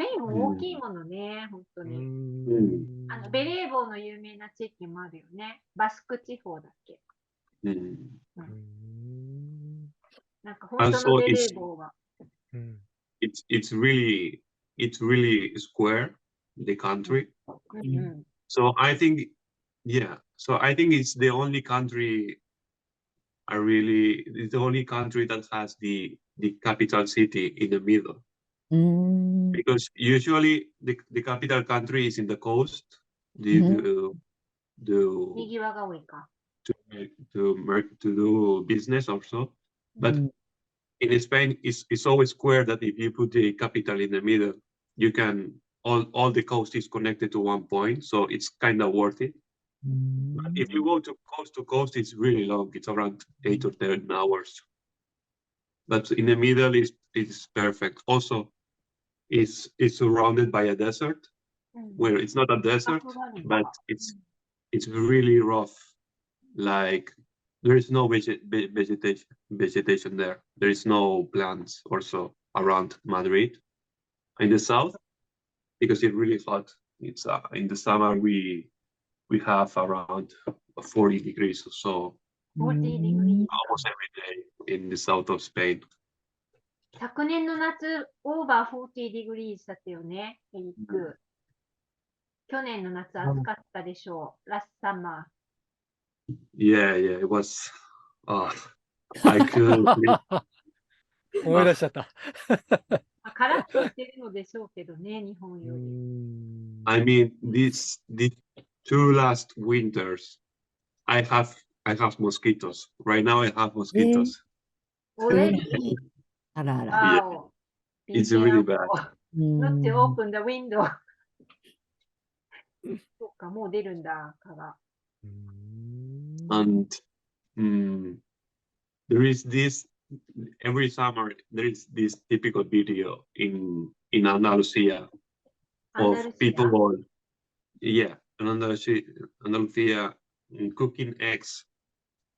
ペインも大きいものね、本当に。ベレー帽の有名な地域もあるよね。バスク地方だっけ。なんか本当のベレー帽が。It's really square, the country. So I think, so I think it's the only country it's the only country that has the capital city in the middle. Because usually the capital country is in the coast, to do business also. But in Spain, it's always square that if you put the capital in the middle, you can all the coast is connected to one point, so it's kind of worth it. But if you go to coast, it's really long. It's around 8 or 10 hours. But in the middle is perfect. Also, it's surrounded by a desert, where it's not a desert, but it's really rough. Like there is no vegetation there. There is no plants also around Madrid. In the south, because it's really hot. It's in the summer we have around 40 degrees or so. 40 degrees. Almost every day in the south of Spain. 昨年の夏、オーバー40 degrees だったよね、エリック。去年の夏暑かったでしょう。Last summer. Yeah, it was. I could. 思い出しちゃった。カラッとしてるのでしょうけどね、日本より。I mean, these 2 last winters, I have mosquitoes. Right now, I have mosquitoes. Already? Yeah, it's really bad. Not to open the window. そうか、もう出るんだから。And there is this every summer. There is this typical video in Andalusia of people in Andalusia cooking eggs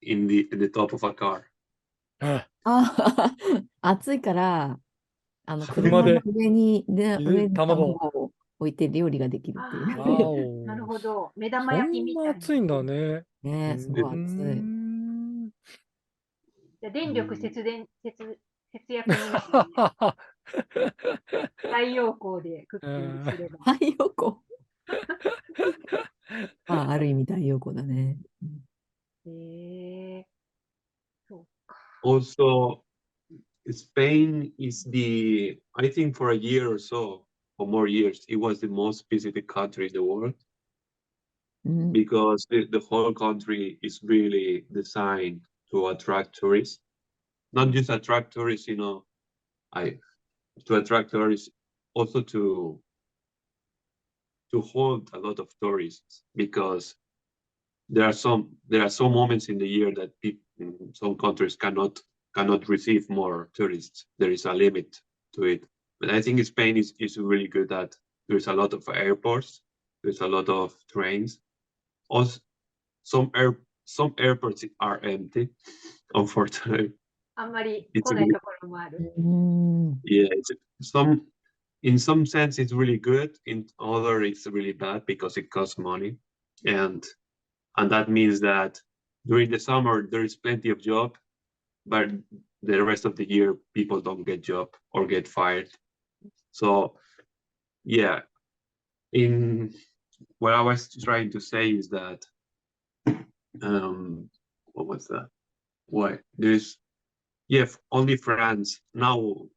in the top of a car. 暑いから、車の上に卵を置いて料理ができるっていう。なるほど。目玉焼きみたいな。暑いんだね。ね、すごい暑い。じゃ電力節約になる、ね。太陽光でクッキングすれば。太陽光ある意味太陽光だね。そうか。Also, Spain is I think for a year or so, or more years, it was the most visited country in the world. Because the whole country is really designed to attract tourists. Not just attract tourists, to attract tourists, also to hold a lot of tourists, because there are some moments in the year that some countries cannot receive more tourists. There is a limit to it. But I think Spain is really good at. There's a lot of airports. There's a lot of trains. Also, some airports are empty, unfortunately. あんまり来ないところもある。Yeah, in some sense it's really good. In other, it's really bad because it costs money, and that means that during the summer there is plenty of job, but the rest of the year people don't get job or get fired. So yeah, what I was trying to say is that what was that? Why there's only France now.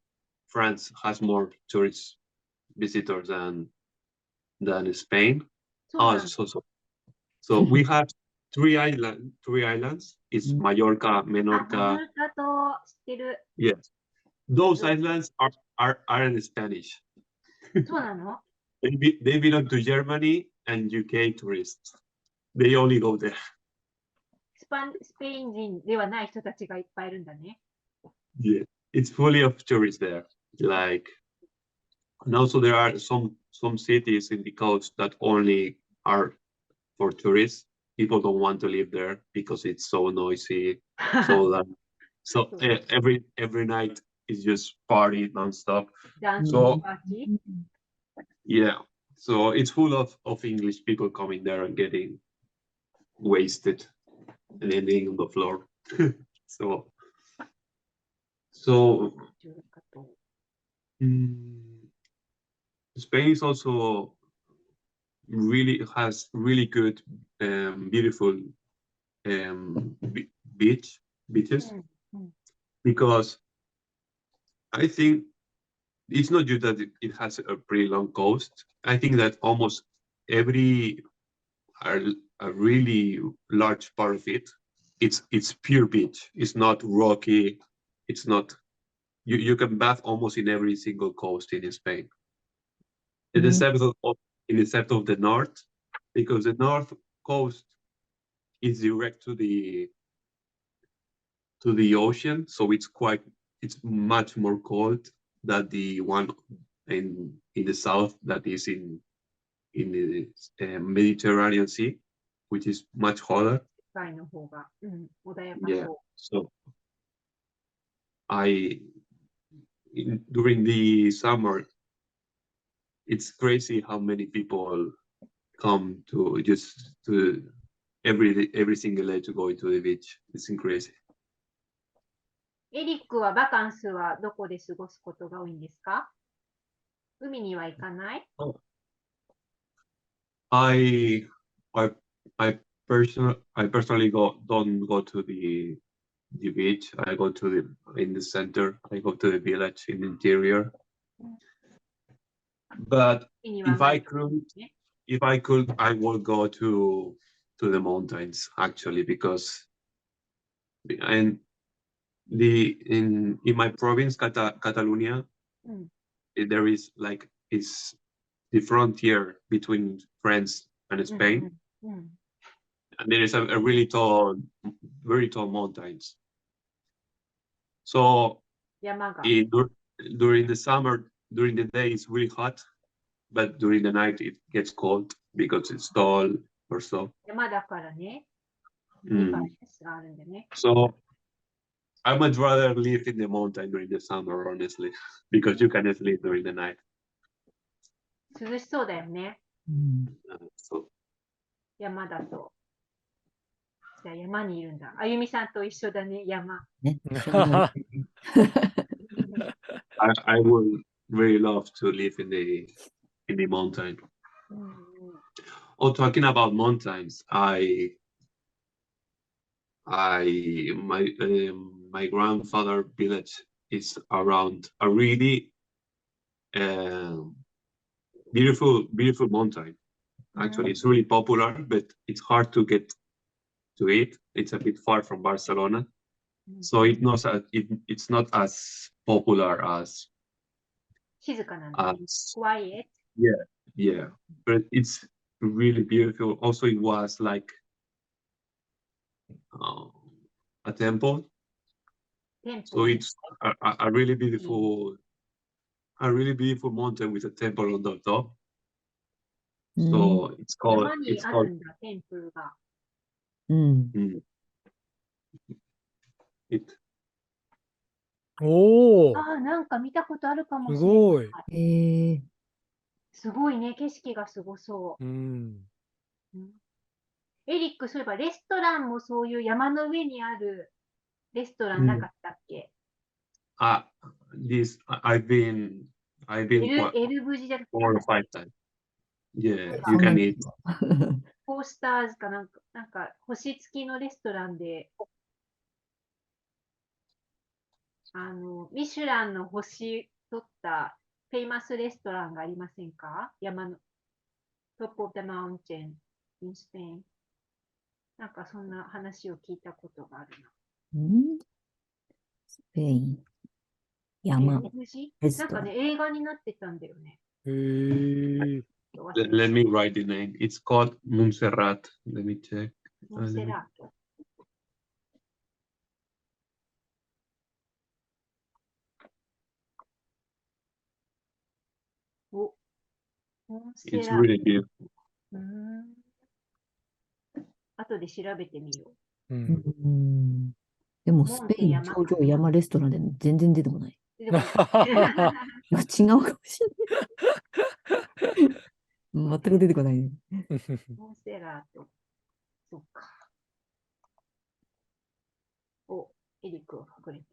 France has more tourist visitors than Spain. So we have three islands. It's Mallorca, Menorca. Yes, those islands are in Spanish. そうなの? They belong to Germany and UK tourists. They only go there. スペイン人ではない人たちがいっぱいいるんだね。Yeah, it's fully of tourists there. And also there are some cities in the coast that only are for tourists. People don't want to live there because it's so noisy, so loud. So every night is just party nonstop. Dance so party? Yeah, so it's full of English people coming there and getting wasted and ending on the floor. So, so Spain is also really has really good, beautiful beaches, because I think it's not just that it has a pretty long coast. I think that almost every a really large part of it, it's pure beach. It's not rocky. It's not. You can bath almost in every single coast in Spain. Except of the north, because the north coast is direct to the ocean, so it's much more cold than the one in the south that is in the Mediterranean Sea, which is much hotter. Yeah, so during the summer, it's crazy how many people come to every single day to go into the beach. It's crazy. エリックはバカンスはどこで過ごすことが多いんですか？海には行かない？ I personally don't go to the beach. I go in the center. I go to the village in the interior. But if I could, I would go to the mountains, actually, because in my province, Catalonia, there is it's the frontier between France and Spain, and there is a very tall mountains. So during the summer, during the day it's really hot, but during the night it gets cold because it's tall or so. So I much rather live in the mountain during the summer, honestly, because you can sleep during the night. 涼しそうだよね。So 山だと。じゃあ山にいるんだ。あゆみさんと一緒だね、山。ね、しょうがない。I would really love to live in the mountain. Oh, talking about mountains, my grandfather village is around a really beautiful mountain. Actually, it's really popular, but it's hard to get to it. It's a bit far from Barcelona, so it's not as popular as 静かなんだ。Quiet. Yeah, but it's really beautiful. Also, it was like a temple. So it's a really beautiful mountain with a temple on the top. So it's called 山にあるんだ、テンプルが。おお。ああ、なんか見たことあるかもしすれない。ごい。すごいね、景色がすごそう。エリック、そういえばレストランもそういう山の上にあるレストランなかったっけ？ I've been エルブジじゃなくて、 4 or 5 times. Yeah, you can eat. 4スターズかなんか星付きのレストランで、ミシュランの星取ったフェイマスレストランがありませんか？山のトップオブザマウンテン in Spain。なんかそんな話を聞いたことがあるな。スペイン。山。なんかね、映画になってたんだよね。Let me write the name. It's called Montserrat. Let me check. モンセラート。お、モンセラー It's ト。 really beautiful. 後で調べてみよう。でもスペイン頂上山レストランで全然出てこない。違うかもしれない。全く出てこないね。モンセラート。そっか。お、エリックを隠れて。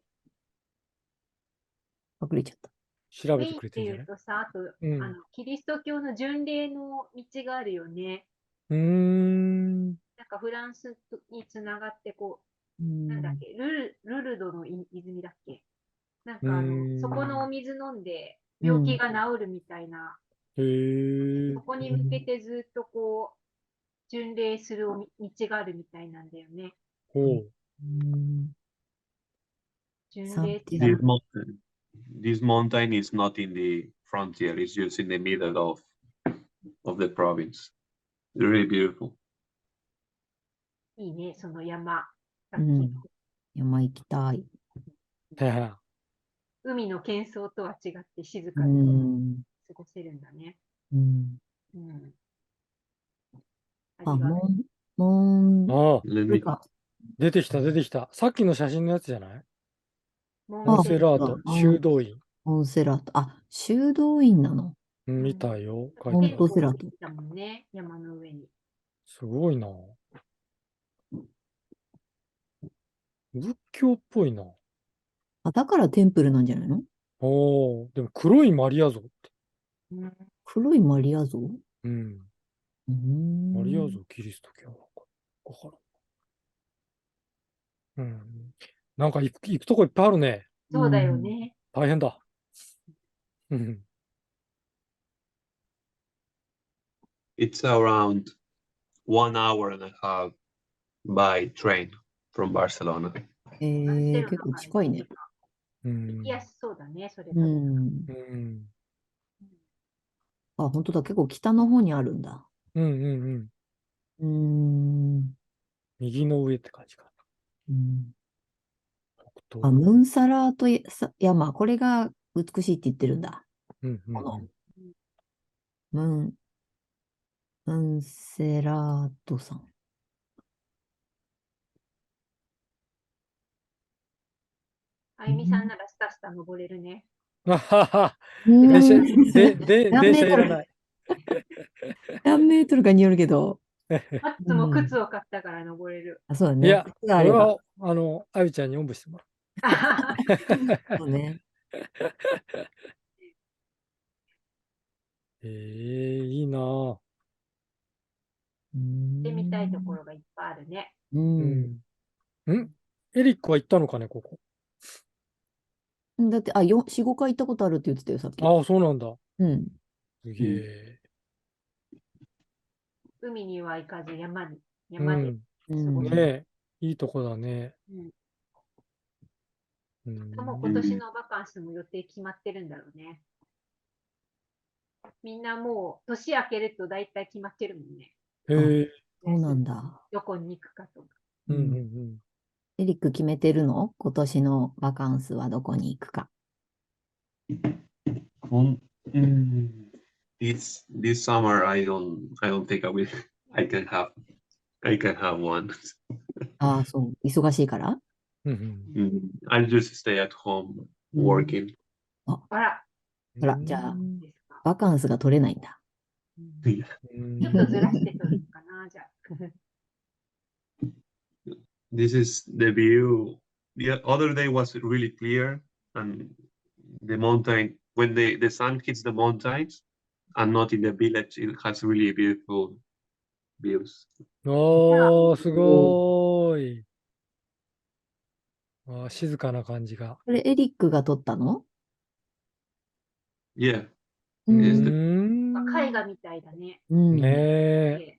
隠れちゃった。調べてスペインっていくれてんじゃないうとさ、あと、うん。キリスト教の巡礼の道があるよね。ん。フランスにつながって、うなんだっん。け、ルルドの泉だっけ。そこのおん。水飲んで病気うん。が治るみたいな、へえ。そこに向けてずっと巡礼する道があるみたいなんだよね。ほう。巡礼ってサンティア This ゴ。 mountain, this mountain is not in the frontier, it's just in the middle of the province. It's really beautiful. いいね、その山。さっきうん。山行きたい。へへ。海の喧騒とは違って静うかにん。過ごせるんだね。うん。うん。ああ、りがとう。モン、ああ、Let これ me か。出てきた、出てきた。さっきの写真のやつじゃないモンモンセラセラート、修道院。モンセラート。あ、修道院なの。見たよ。書モンいてある。トセラト。だもんね、山の上に。すごいな。仏教っぽいな。あ、だからテンプルなんじゃないの？おー、でも黒いマリア像って。うん、黒いマリア像？うん。マリア像、キリスト教なのか。わからん。うん。なんか行くとこいっぱいあるね。そうだよね。大変だ。うん。 It's around 1 hour and a half by train from Barcelona. 結構近いね。行きやすそうだね、それだと。うん。うん。あ、本当だ。結構北の方にあるんだ。うんうんうん。うん。右の上って感じかうん。な。あ、ムンサラート山。これが美しいって言ってるんだ。うんうんこのうん。ムンセラートさん。あゆみさんならスタスタ登れるね。あはは。うん電車、何メートル電車いらない。何メートルかによるけど。マッツも靴を買ったから登れる。あ、そうだね。いや、靴があれば。俺は、あゆちゃんにおんぶしてもらそうね。う。いいなぁ。行ってみたいところがいっぱいあるね。う。うんん。エリックは行ったのかね、ここ。だって、4、5回行ったことあるって言ってたよ、さっき。ああ、そうなんだ。うん。すげえ。海には行かず山でう過ごん。す。ねえ、いいとこだね。うん、うん。もう今年のバカンスも予定決まってるんだろうね。みんなもう年明けると大体決まってるもんね。へえ。そうなんだ。どこに行くかとか。うんうんエリック決めてるの？今年のバカンスはどこに行くか。Mm, this summer I don't think I can have one. ああ、そう。忙しいから。うん。I'll just stay at home うん。 working. あら、ほら、じゃあ、ですか。バカンスが取れないんだ。Yeah. ちょっとずらして撮るのかな、じゃあ。This is the view. The other day was really clear, and the mountain, when the sun hits the mountains and not in the village, it has really beautiful views. おー、すごーい。あー、静かな感じが。これ、エリックが撮ったの？ Yeah, う it is ん。絵画みたいだね。うん。ねえ。